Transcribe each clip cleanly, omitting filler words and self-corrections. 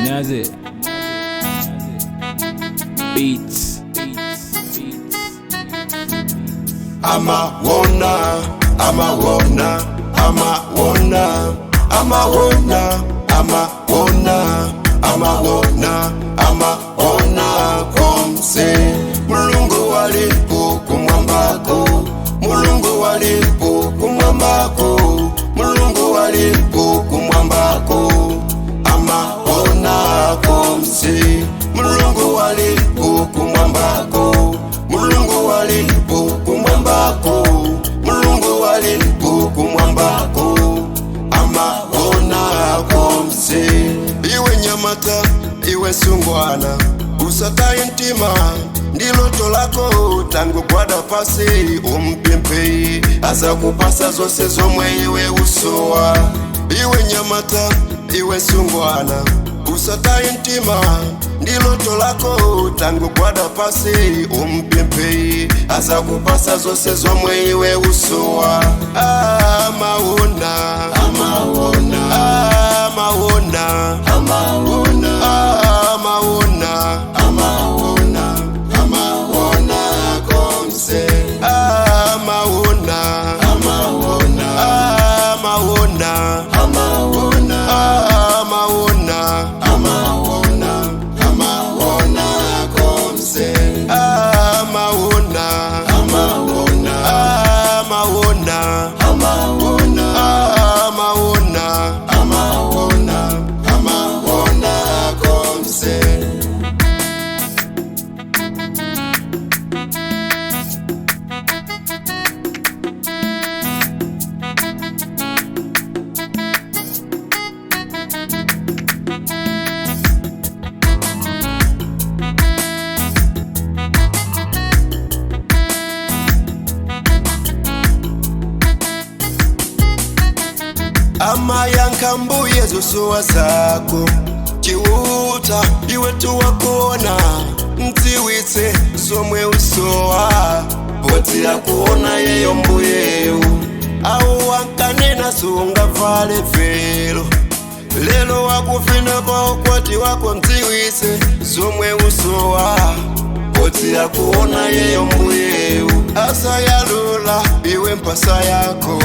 Nazi Beats. I'ma wanna, I'ma wanna, I'ma wanna, I'ma wanna, I'ma wanna, I'ma wanna, I'ma wanna komse. Mulungu alipo kumwambako, Mulungu alipo kumwambako, Mulungu alipo kumwambako. I'ma wanna komse. Mulungu alipo kumwambako, Mulungu alipo kumwambako, Mulungu alipo kumwambako. Amaona komse. Iwe nyamata, iwe sungwana, usataye ntima ndilo tolako. Tangu kwada pasi umpempe, aza kupasa zose zomwe iwe usowa. Iwe nyamata, iwe sungwana, usataye ntima ndilo tolako. Tangu kwada pasi umpempe, aza kupasa zose zomwe iwe usowa. Amaona, amaona, amaona, amaona, amaona, amaona, amaona komse. Amaona, amaona, amaona, amaona, amaona, amaona, amaona komse. Amaona, amaona, amaona, amaona, amaona, amaona, amaona komse. Amayanka mbuye zosowa zako chiuta iwe tuwakona mtiwitse somwe usowa boti yakuona yeyo mbuyeyo au wankanena sunga vale velo lelo wakufina pa ukwati wako mtiwitse somwe usowa boti yakuona yeyo mbuyeyo asa yalula iwe mpasa yako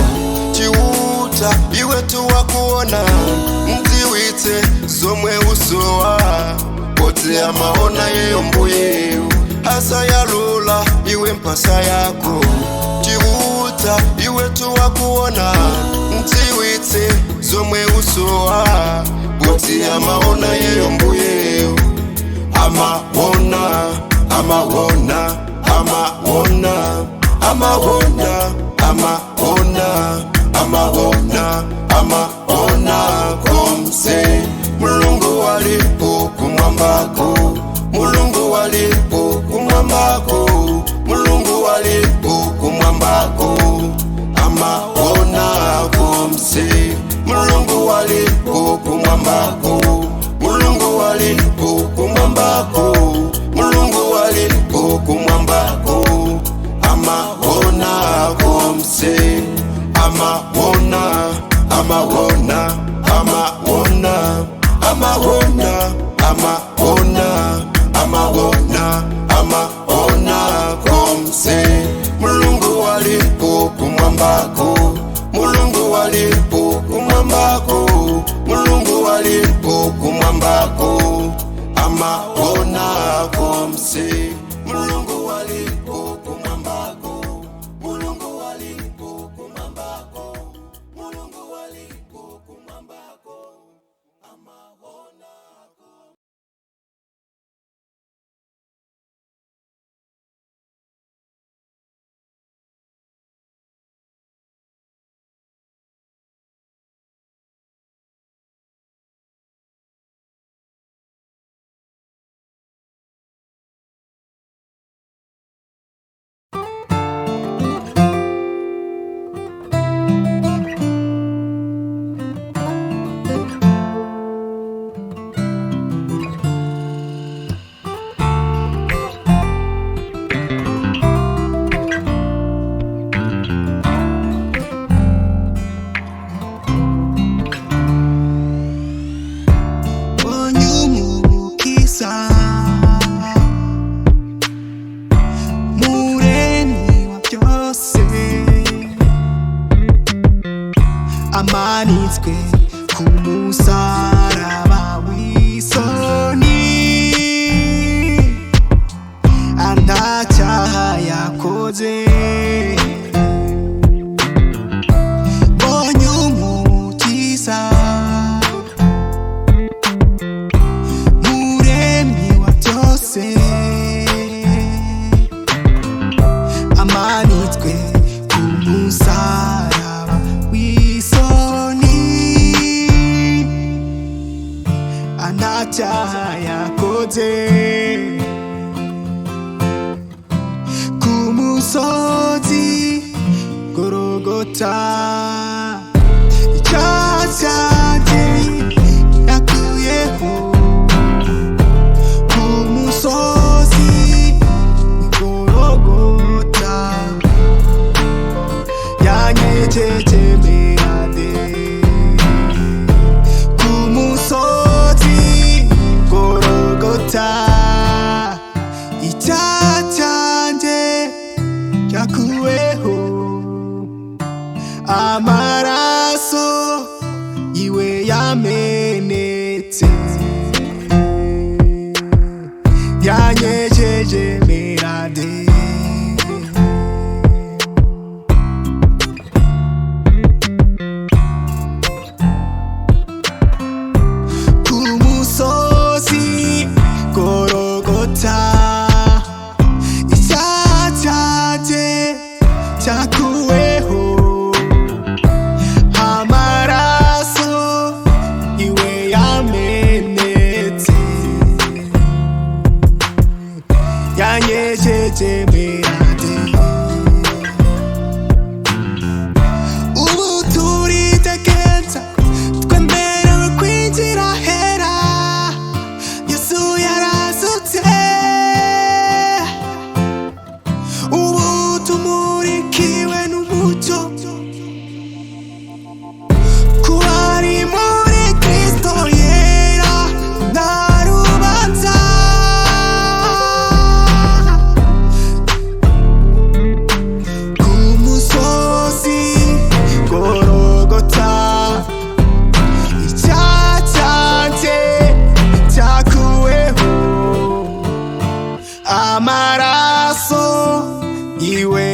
chiuta iwe tuwakuona mtiwitse zomwe usowa boti amaona yeyo mbuyeyo asa yalula iwe mpasa yako chiuta iwe tuwakuona mtiwitse zomwe usowa boti amaona yeyo mbuyeyo. Amaona, amaona, amaona, amaona, amaona, amaona, amaona komse. Mulungu alipo kumwambako, Mulungu alipo kumwambako, Mulungu alipo kumwambako. Amaona komse. Mulungu alipo kumwambako, Mulungu alipo kumwambako, Mulungu alipo kumwambako. Amaona komse. Amaona, amaona, amaona, amaona, amaona, amaona, amaona komse. Mulungu alipo kumwambako, Mulungu alipo kumwambako, Mulungu alipo kumwambako. Amaona komse. Mulungu alipo kumwambako, Mulungu alipo kumwambako, Mulungu alipo kumwambako. Amaona. ntacyaha yakoze ku musozi Gologota. Icyaha cyanjye yakuyeho ku musozi Gologota, yanyegeje mirade ku musozi Gologota. Icyaha cyanjye yakuweho, amaraso yiwe yamenetse, yanyegeje mirade. Ku musozi Gologota, icyaha cyanjye cyakuweho, amaraso yiwe yamenetse, yanyegeje mirade. Ubu turitegereza twemerewe kwinjira hera, Yesu yarazutse. Ubu tumurikiwe n'umucyo, kuba ari muri Kristo yera nta rubanza. Ku musozi Gologota, icyaha cyanjye cyakuweho, amaraso yiwe